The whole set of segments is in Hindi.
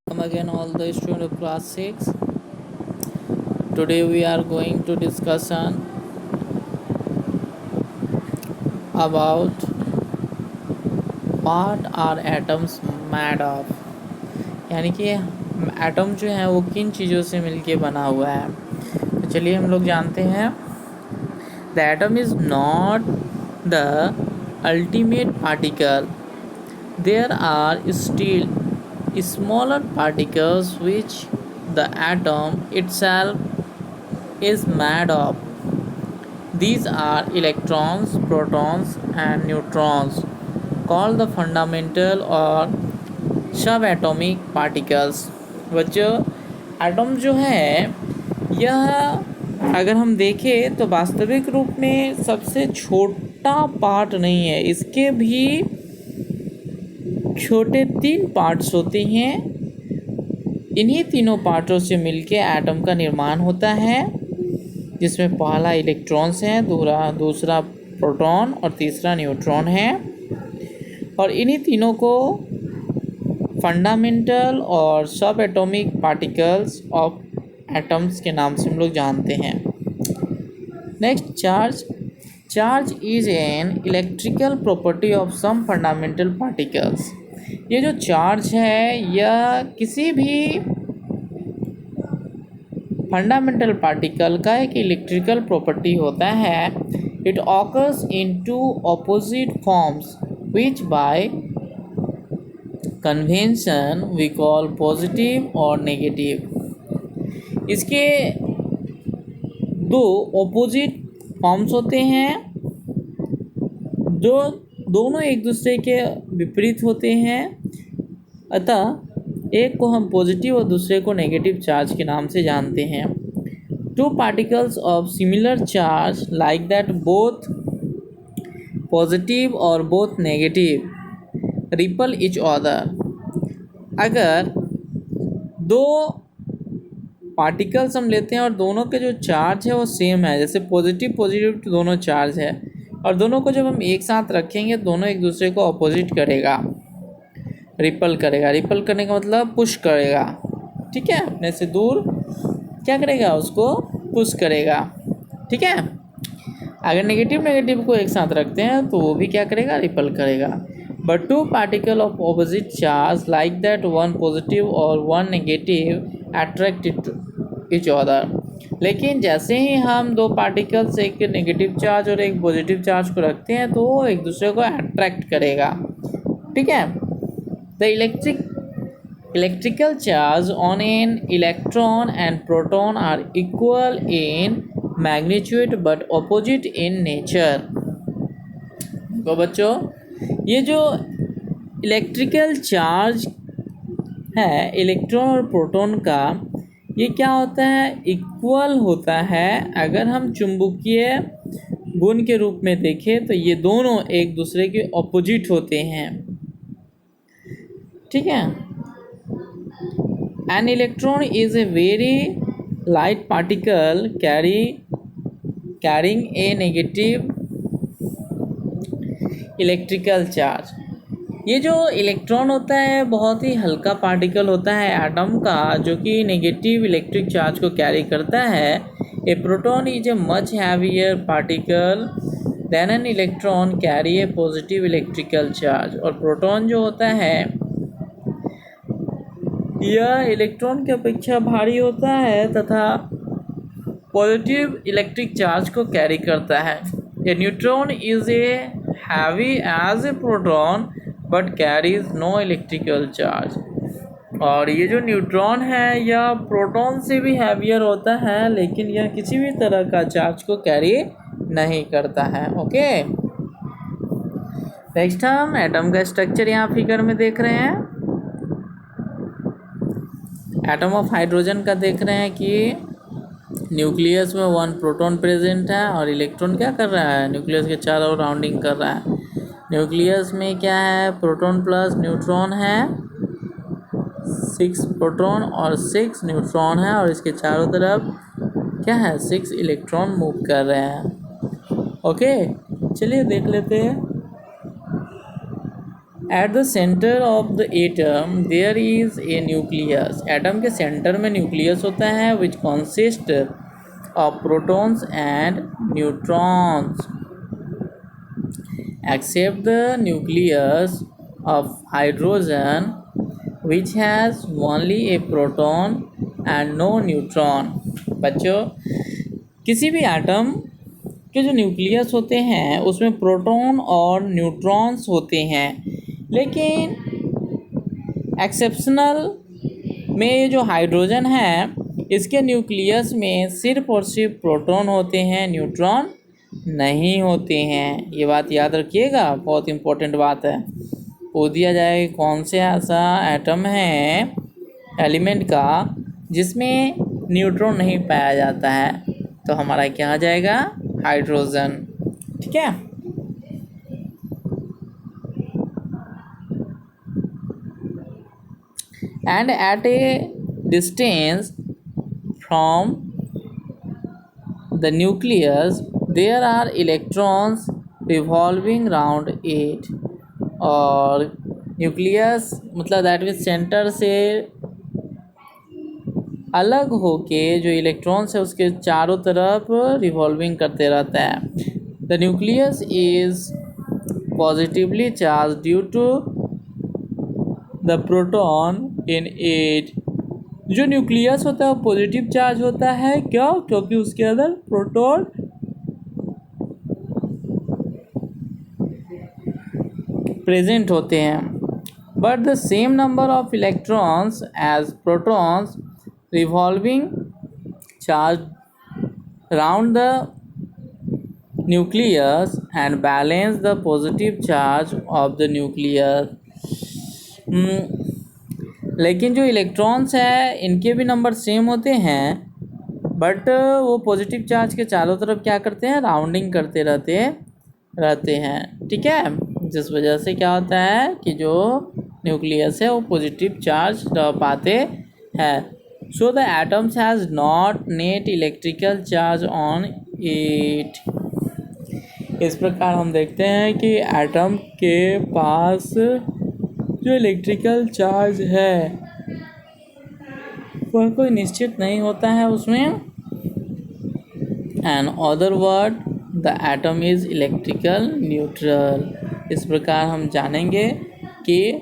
Welcome again all the students of class 6. Today we are going to discuss on about what are atoms made of, यानी कि एटम जो है वो किन चीज़ों से मिलके बना हुआ है। तो चलिए हम लोग जानते हैं। The atom is not the ultimate particle, there are still smaller particles which the atom itself is made of. These are electrons, protons and neutrons, called the fundamental or subatomic particles. बच्चों, एटम जो है यह अगर हम देखें तो वास्तविक रूप में सबसे छोटा पार्ट नहीं है, इसके भी छोटे 3 पार्ट्स होते हैं। इन्हीं तीनों पार्टों से मिलके एटम का निर्माण होता है, जिसमें पहला इलेक्ट्रॉन्स है, दूसरा प्रोटॉन और तीसरा न्यूट्रॉन है। और इन्हीं तीनों को फंडामेंटल और सब एटॉमिक पार्टिकल्स ऑफ एटम्स के नाम से हम लोग जानते हैं। Next, charge is an electrical property of some fundamental particles. ये जो चार्ज है यह किसी भी फंडामेंटल पार्टिकल का एक इलेक्ट्रिकल प्रॉपर्टी होता है। It occurs in two opposite forms which by convention we call positive और नेगेटिव। इसके 2 ऑपोजिट फॉर्म्स होते हैं जो दोनों एक दूसरे के विपरीत होते हैं, अतः एक को हम पॉजिटिव और दूसरे को नेगेटिव चार्ज के नाम से जानते हैं। 2 particles of similar charge like that both positive और both negative repel each other. अगर 2 पार्टिकल्स हम लेते हैं और दोनों के जो चार्ज है वो सेम है, जैसे पॉजिटिव तो दोनों चार्ज है, और दोनों को जब हम एक साथ रखेंगे दोनों एक दूसरे को अपोजिट करेगा, रिपल करेगा। रिपल करने का मतलब पुश करेगा, ठीक है, अपने से दूर क्या करेगा, उसको पुश करेगा, ठीक है। अगर नेगेटिव को एक साथ रखते हैं तो वो भी क्या करेगा, रिपल करेगा। But 2 particle of opposite charge like that one positive और one negative attract each other. लेकिन जैसे ही हम 2 पार्टिकल्स, एक नेगेटिव चार्ज और एक पॉजिटिव चार्ज को रखते हैं तो वो एक दूसरे को अट्रैक्ट करेगा, ठीक है। The electrical charge on an electron and proton are equal in magnitude but opposite in nature। तो बच्चों, ये जो इलेक्ट्रिकल चार्ज है इलेक्ट्रॉन और प्रोटॉन का, ये क्या होता है, इक्वल होता है। अगर हम चुंबकीय गुण के रूप में देखें तो ये दोनों एक दूसरे के ऑपोजिट होते हैं, ठीक है। An electron is a very light particle carrying a negative electrical charge. ये जो इलेक्ट्रॉन होता है बहुत ही हल्का पार्टिकल होता है एटम का, जो कि नेगेटिव इलेक्ट्रिक चार्ज को कैरी करता है। A proton is a much heavier particle than an electron carry a positive electrical charge. और प्रोटॉन जो होता है यह इलेक्ट्रॉन की अपेक्षा भारी होता है तथा पॉजिटिव इलेक्ट्रिक चार्ज को कैरी करता है। A neutron is a heavy as a proton but carries no electrical charge. और ये जो न्यूट्रॉन है यह प्रोटॉन से भी हैवियर होता है, लेकिन यह किसी भी तरह का चार्ज को कैरी नहीं करता है। ओके, नेक्स्ट हम एटम का स्ट्रक्चर यहाँ फिगर में देख रहे हैं। एटम ऑफ हाइड्रोजन का देख रहे हैं कि न्यूक्लियस में 1 प्रोटॉन प्रेजेंट है और इलेक्ट्रॉन क्या कर रहा है, न्यूक्लियस के चारों राउंडिंग कर रहा है। न्यूक्लियस में क्या है, प्रोटॉन प्लस न्यूट्रॉन है, 6 प्रोटॉन और 6 न्यूट्रॉन है, और इसके चारों तरफ क्या है, 6 इलेक्ट्रॉन मूव कर रहे हैं। ओके, चलिए देख लेते हैं। At the centre of the atom there is a nucleus. Atom के सेंटर में न्यूक्लियस होता है which consist of protons and neutrons. Except the nucleus of hydrogen which has only a proton and no neutron। बच्चों, किसी भी एटम के जो न्यूक्लियस होते हैं उसमें प्रोटॉन और न्यूट्रॉन्स होते हैं, लेकिन एक्सेप्शनल में ये जो हाइड्रोजन है इसके न्यूक्लियस में सिर्फ और सिर्फ प्रोटॉन होते हैं, न्यूट्रॉन नहीं होते हैं। ये बात याद रखिएगा, बहुत इम्पोर्टेंट बात है। पूछ दिया जाए कौन से ऐसा एटम है एलिमेंट का जिसमें न्यूट्रॉन नहीं पाया जाता है, तो हमारा क्या आ जाएगा, हाइड्रोजन। ठीक है। And at a distance from the nucleus there are electrons revolving round it. और न्यूक्लियस मतलब दैट मीन्स सेंटर से अलग होके जो इलेक्ट्रॉन्स है उसके चारों तरफ रिवॉल्विंग करते रहता है। The nucleus is positively charge due to the proton in it. जो न्यूक्लियस होता है वो पॉजिटिव चार्ज होता है, क्यों? क्योंकि उसके अंदर प्रोटॉन प्रेजेंट होते हैं। But the same number of electrons as protons revolving charge round the nucleus and balance the positive charge of the nucleus. लेकिन जो इलेक्ट्रॉन्स है इनके भी नंबर सेम होते हैं, बट वो पॉजिटिव चार्ज के चारों तरफ क्या करते हैं, राउंडिंग करते रहते हैं। ठीक है, जिस वजह से क्या होता है कि जो न्यूक्लियस है वो पॉजिटिव चार्ज रह पाते हैं। So the atoms has not net electrical charge on it. इस प्रकार हम देखते हैं कि एटम के पास जो इलेक्ट्रिकल चार्ज है वह कोई निश्चित नहीं होता है उसमें। And other word the atom is electrical neutral. इस प्रकार हम जानेंगे कि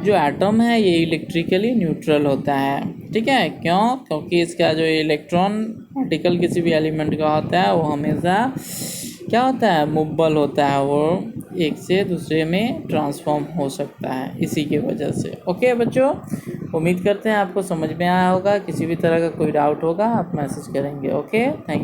जो एटम है ये इलेक्ट्रिकली न्यूट्रल होता है। ठीक है, क्यों? क्योंकि इसका जो इलेक्ट्रॉन पार्टिकल किसी भी एलिमेंट का होता है वो हमेशा क्या होता है, मूवेबल होता है, वो एक से दूसरे में ट्रांसफॉर्म हो सकता है इसी की वजह से। ओके बच्चों, उम्मीद करते हैं आपको समझ में आया होगा। किसी भी तरह का कोई डाउट होगा आप मैसेज करेंगे। Okay, thank you.